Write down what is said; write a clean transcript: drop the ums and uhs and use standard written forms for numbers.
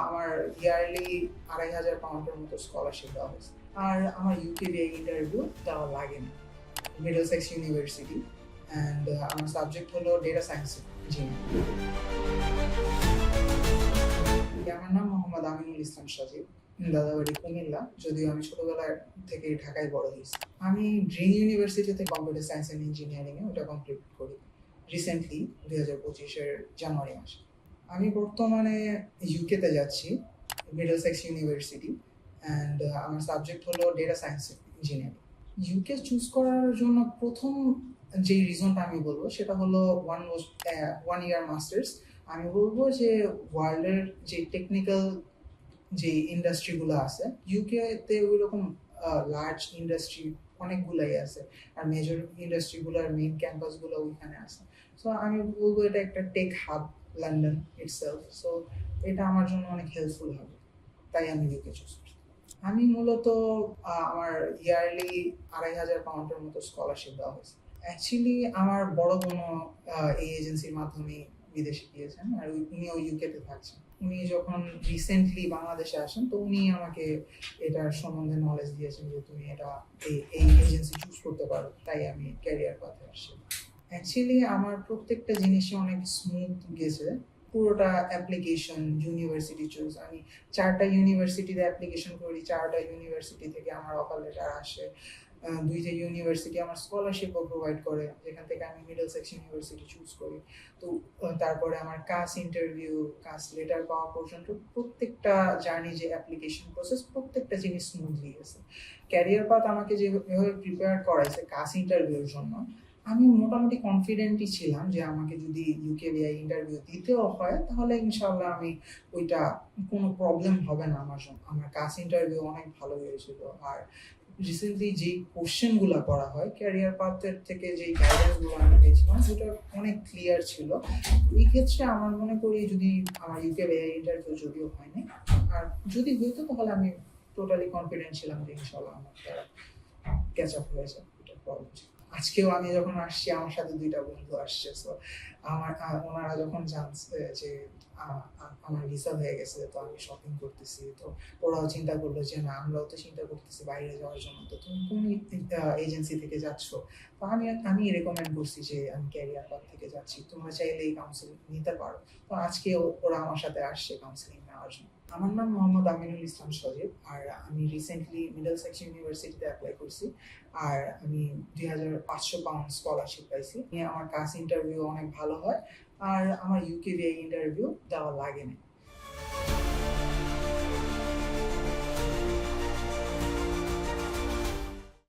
আমার ইয়ারলি ২,৫০০ পাউন্ডের মতো স্কলারশিপ দেওয়া হয়েছে। আর আমার ইউকেবিআই ইন্টারভিউ দেওয়া লাগেনি। মিডলসেক্স ইউনিভার্সিটি অ্যান্ড আমার সাবজেক্ট হলো ডেটা সায়েন্স ইঞ্জিনিয়ারিং। আমার নাম মোহাম্মদ আমিনুল ইসলাম সাজিব। দাদাবাড়ি কুমিল্লা। যদিও আমি ছোটবেলায় থেকে ঢাকায় বড় হয়েছি। আমি ড্রিম ইউনিভার্সিটিতে কম্পিউটার সায়েন্স অ্যান্ড ইঞ্জিনিয়ারিংয়ে ওটা কমপ্লিট করি রিসেন্টলি ২০২৫-এর জানুয়ারি মাসে। আমি বর্তমানে ইউকেতে যাচ্ছি, মিডলসেক্স ইউনিভার্সিটি অ্যান্ড আমার সাবজেক্ট হলো data science engineering. UK choose করার জন্য প্রথম যেই রিজনটা আমি বলবো সেটা হলো ওয়ান ইয়ার মাস্টার্স। আমি বলবো যে ওয়ার্ল্ডের যে টেকনিক্যাল যে ইন্ডাস্ট্রিগুলো আছে ইউকেতে ওই রকম লার্জ ইন্ডাস্ট্রি অনেকগুলাই আছে, আর মেজর ইন্ডাস্ট্রিগুলোর মেইন ক্যাম্পাসগুলো ওইখানে আছে। সো আমি বলবো এটা একটা tech hub London itself. So এটা আমার জন্য অনেক হেল্পফুল হবে, তাই আমি ইউকে চুজ করছি। আমি মূলত আমার ইয়ারলি ২,৫০০ পাউন্ডের মতো স্কলারশিপ দেওয়া হয়েছে। অ্যাকচুয়ালি আমার বড় বোনও এই এজেন্সির মাধ্যমে বিদেশে গিয়েছেন, আর উনিও ইউকেতে থাকছেন। উনি যখন রিসেন্টলি বাংলাদেশে আসেন তো উনি আমাকে এটার সম্বন্ধে নলেজ দিয়েছেন যে তুমি এটা এই এজেন্সি চুজ করতে পারো, তাই আমি ক্যারিয়ার পাথে আসছি। অ্যাকচুয়ালি আমার প্রত্যেকটা জিনিসই অনেক স্মুথ গেছে। পুরোটা অ্যাপ্লিকেশন, ইউনিভার্সিটি চুজ, আমি ৪টা ইউনিভার্সিটিতে অ্যাপ্লিকেশন করি, ৪টা ইউনিভার্সিটি থেকে আমার অফার লেটার আসে। ২টা ইউনিভার্সিটি আমার স্কলারশিপও প্রোভাইড করে, যেখান থেকে আমি মিডলসেক্স ইউনিভার্সিটি চুজ করি। তো তারপরে আমার কাস্ট ইন্টারভিউ, কাস্ট লেটার পাওয়া পর্যন্ত প্রত্যেকটা জার্নি, যে অ্যাপ্লিকেশন প্রসেস, প্রত্যেকটা জিনিস স্মুথলি গেছে। ক্যারিয়ার পাথ আমাকে যেভাবে প্রিপেয়ার করাইছে কাস্ট ইন্টারভিউর জন্য, আমি মোটামুটি কনফিডেন্টই ছিলাম যে আমাকে যদি ইউকেবিআই ইন্টারভিউ দিতেও হয় তাহলে ইনশাআল্লাহ আমি ওইটা কোনো প্রবলেম হবে না আমার জন্য। আমার কাস্ট ইন্টারভিউ অনেক ভালো হয়েছিল, আর রিসেন্টলি যেই কোশ্চেনগুলো করা হয় ক্যারিয়ার পাথের থেকে, যেই গাইডেন্সগুলো আমি পেয়েছিলাম ওটা অনেক ক্লিয়ার ছিল। এই ক্ষেত্রে আমার মনে করি যদি আমার ইউকেবিআই ইন্টারভিউ যদিও হয়নি, আর যদি হইতো তাহলে আমি টোটালি কনফিডেন্ট ছিলাম যে ইনশাআল্লাহ আমার দ্বারা ক্যাচ আপ হয়ে যাবে, এটা প্রবলেম ছিল। আজকেও আমি যখন আসছি আমার সাথে ২টা বন্ধু আসছে। সো আমার ওনারা যখন জানছে যে আমার ভিসা হয়ে গেছে, তো আমি শপিং করতেছি, তো ওরাও চিন্তা করলো যে না, আমরাও তো চিন্তা করতেছি বাইরে যাওয়ার জন্য, তো তুমি কোন এজেন্সি থেকে যাচ্ছ? তো আমি রেকমেন্ড করছি যে আমি ক্যারিয়ার পাথ থেকে যাচ্ছি, তোমরা চাইলে এই কাউন্সিলিং নিতে পারো। তো আজকে ওরা আমার সাথে আসছে কাউন্সিলিং নেওয়ার জন্য। আমার নাম মোহাম্মদ আমিনুল ইসলাম সজীব, আর আমি রিসেন্টলি মিডলসেক্স ইউনিভার্সিটিতে অ্যাপ্লাই করছি, আর আমি ২,৫০০ পাউন্ড স্কলারশিপ পাইছি। আমার কাস্ট ইন্টারভিউ অনেক ভালো হয়, আর আমার ইউকেবিআই ইন্টারভিউ দেওয়া লাগেনি।